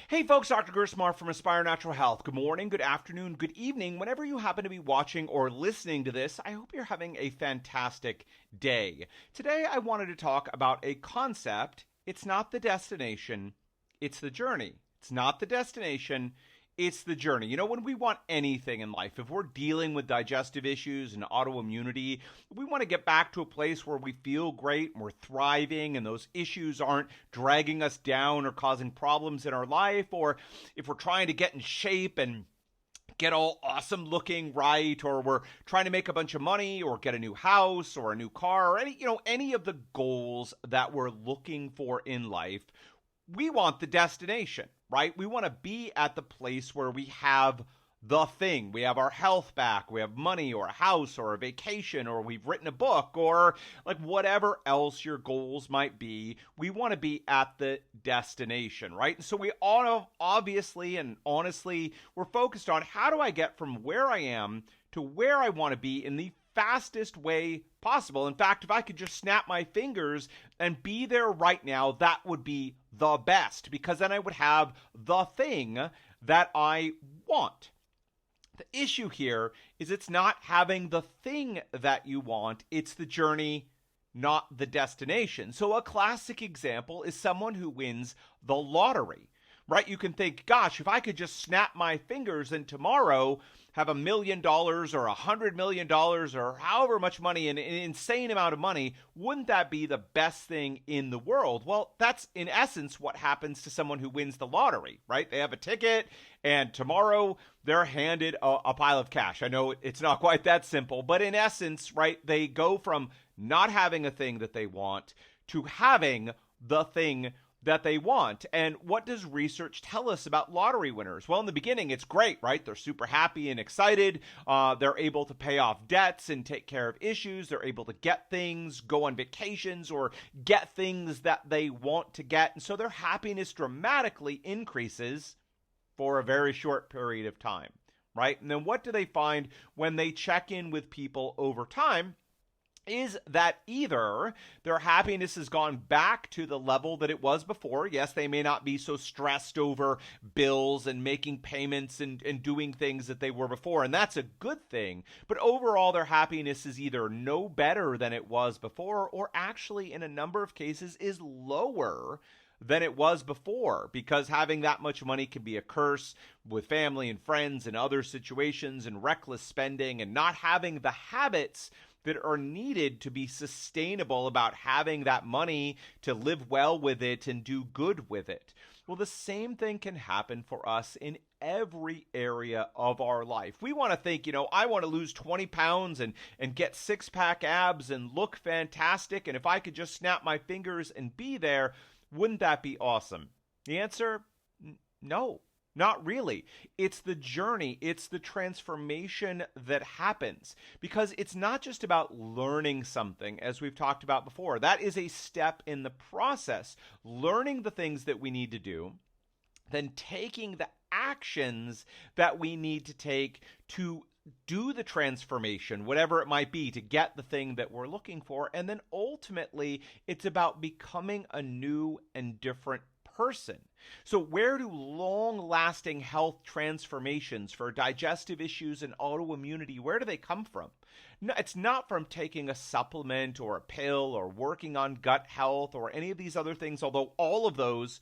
Hey folks, Dr. Gerstmar from Aspire Natural Health. Good morning, good afternoon, good evening. Whenever you happen to be watching or listening to this, I hope you're having a fantastic day. Today I wanted to talk about a concept. It's not the destination, it's the journey. It's not the destination, it's the journey. You know, when we want anything in life, if we're dealing with digestive issues and autoimmunity, we want to get back to a place where we feel great and we're thriving and those issues aren't dragging us down or causing problems in our life. Or if we're trying to get in shape and get all awesome looking, right, or we're trying to make a bunch of money or get a new house or a new car or any of the goals that we're looking for in life, we want the destination, right? We want to be at the place where we have the thing. We have our health back, we have money or a house or a vacation, or we've written a book, or like whatever else your goals might be. We want to be at the destination, right? And so we all obviously and honestly, we're focused on how do I get from where I am to where I want to be in the fastest way possible. In fact, if I could just snap my fingers and be there right now, that would be the best, because then I would have the thing that I want. The issue here is it's not having the thing that you want, it's the journey, not the destination. So a classic example is someone who wins the lottery, right? You can think, gosh, if I could just snap my fingers and tomorrow have $1 million or $100 million or however much money, an insane amount of money, wouldn't that be the best thing in the world? Well, that's in essence what happens to someone who wins the lottery, right? They have a ticket and tomorrow they're handed a pile of cash. I know it's not quite that simple, but in essence, right, they go from not having a thing that they want to having the thing that they want. And what does research tell us about lottery winners? Well, in the beginning, it's great, right? They're super happy and excited. They're able to pay off debts and take care of issues. They're able to get things, go on vacations, or get things that they want to get. And so their happiness dramatically increases for a very short period of time, right? And then what do they find when they check in with people over time? Is that either their happiness has gone back to the level that it was before. Yes, they may not be so stressed over bills and making payments and doing things that they were before, and that's a good thing. But overall, their happiness is either no better than it was before, or actually, in a number of cases, is lower than it was before, because having that much money can be a curse with family and friends and other situations and reckless spending and not having the habits that are needed to be sustainable about having that money to live well with it and do good with it. Well, the same thing can happen for us in every area of our life. We want to think, I want to lose 20 pounds and get six-pack abs and look fantastic, and if I could just snap my fingers and be there, wouldn't that be awesome? The answer, no. Not really. It's the journey. It's the transformation that happens, because it's not just about learning something, as we've talked about before. That is a step in the process. Learning the things that we need to do, then taking the actions that we need to take to do the transformation, whatever it might be, to get the thing that we're looking for. And then ultimately, it's about becoming a new and different person. So where do long-lasting health transformations for digestive issues and autoimmunity, where do they come from? No, it's not from taking a supplement or a pill or working on gut health or any of these other things, although all of those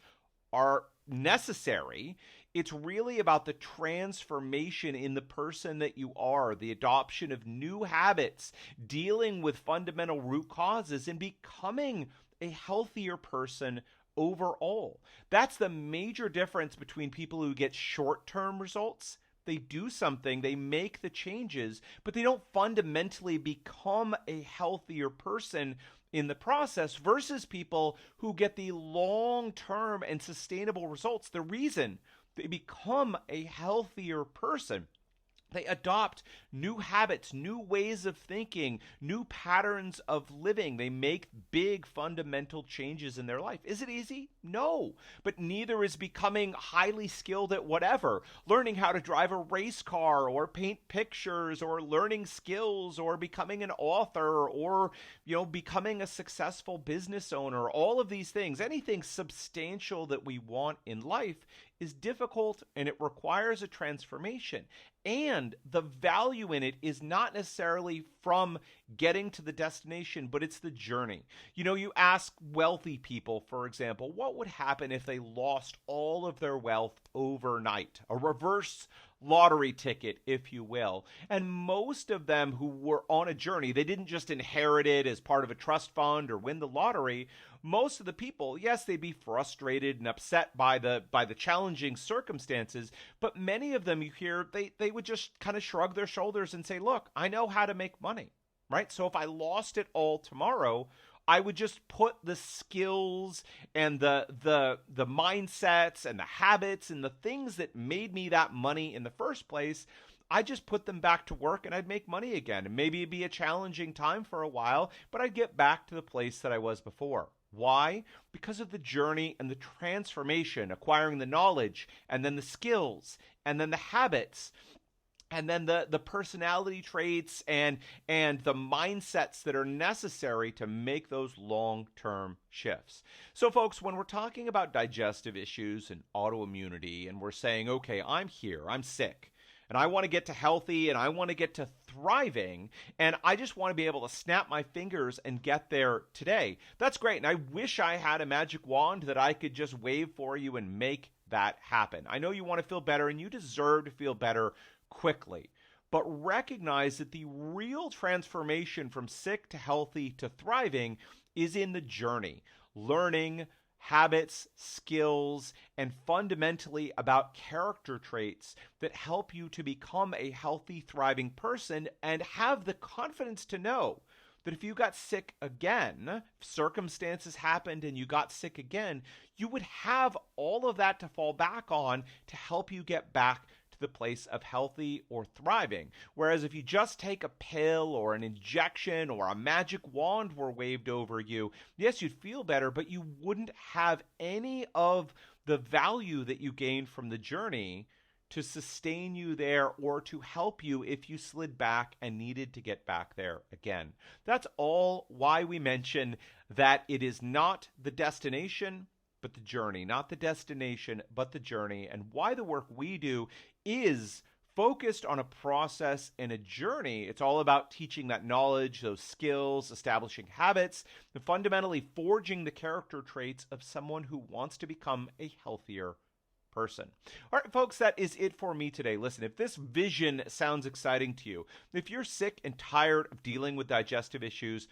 are necessary. It's really about the transformation in the person that you are, the adoption of new habits, dealing with fundamental root causes, and becoming a healthier person overall. That's the major difference between people who get short-term results. They do something, they make the changes, but they don't fundamentally become a healthier person in the process, versus people who get the long-term and sustainable results. The reason they become a healthier person, They adopt new habits, new ways of thinking, new patterns of living. They make big fundamental changes in their life. Is it easy? No. But neither is becoming highly skilled at whatever. Learning how to drive a race car or paint pictures or learning skills or becoming an author or, becoming a successful business owner. All of these things, anything substantial that we want in life is difficult and it requires a transformation. And the value in it is not necessarily from getting to the destination, but it's the journey. You ask wealthy people, for example, what would happen if they lost all of their wealth overnight? A reverse lottery ticket, if you will. And most of them who were on a journey, they didn't just inherit it as part of a trust fund or win the lottery. Most of the people, yes, they'd be frustrated and upset by the challenging circumstances, but many of them, you hear, they would just kind of shrug their shoulders and say, look, I know how to make money, right? So if I lost it all tomorrow, I would just put the skills and the mindsets and the habits and the things that made me that money in the first place, I just put them back to work and I'd make money again. And maybe it'd be a challenging time for a while, but I'd get back to the place that I was before. Why? Because of the journey and the transformation, acquiring the knowledge and then the skills and then the habits and then the personality traits and the mindsets that are necessary to make those long-term shifts. So folks, when we're talking about digestive issues and autoimmunity and we're saying, okay, I'm here, I'm sick, and I want to get to healthy and I want to get to thriving and I just want to be able to snap my fingers and get there today. That's great. And I wish I had a magic wand that I could just wave for you and make that happen. I know you want to feel better and you deserve to feel better quickly, but recognize that the real transformation from sick to healthy to thriving is in the journey. Learning habits, skills, and fundamentally about character traits that help you to become a healthy, thriving person and have the confidence to know that if you got sick again, if circumstances happened and you got sick again, you would have all of that to fall back on to help you get back to the place of healthy or thriving. Whereas if you just take a pill or an injection or a magic wand were waved over you, yes, you'd feel better, but you wouldn't have any of the value that you gained from the journey to sustain you there or to help you if you slid back and needed to get back there again. That's all why we mention that it is not the destination, but the journey, not the destination, but the journey, and why the work we do is focused on a process and a journey. It's all about teaching that knowledge, those skills, establishing habits, and fundamentally forging the character traits of someone who wants to become a healthier person. All right, folks, that is it for me today. Listen, if this vision sounds exciting to you, if you're sick and tired of dealing with digestive issues,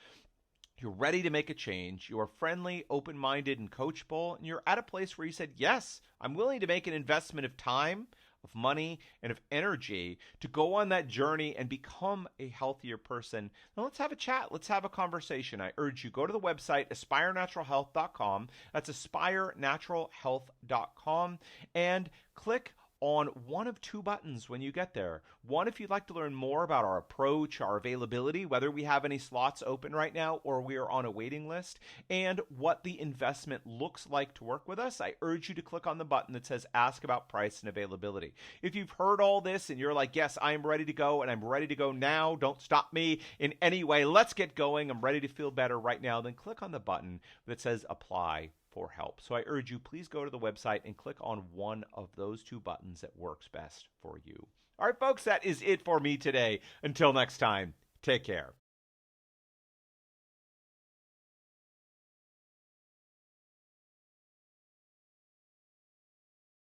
you're ready to make a change, you are friendly, open-minded, and coachable, and you're at a place where you said, yes, I'm willing to make an investment of time, of money, and of energy to go on that journey and become a healthier person, now let's have a chat. Let's have a conversation. I urge you, go to the website, aspirenaturalhealth.com. That's aspirenaturalhealth.com, and click on one of two buttons when you get there. One, if you'd like to learn more about our approach, our availability, whether we have any slots open right now or we are on a waiting list, and what the investment looks like to work with us, I urge you to click on the button that says Ask About Price and Availability. If you've heard all this and you're like, yes, I am ready to go and I'm ready to go now, don't stop me in any way, let's get going, I'm ready to feel better right now, then click on the button that says Apply for help. So I urge you, please go to the website and click on one of those two buttons that works best for you. All right, folks, that is it for me today. Until next time, take care.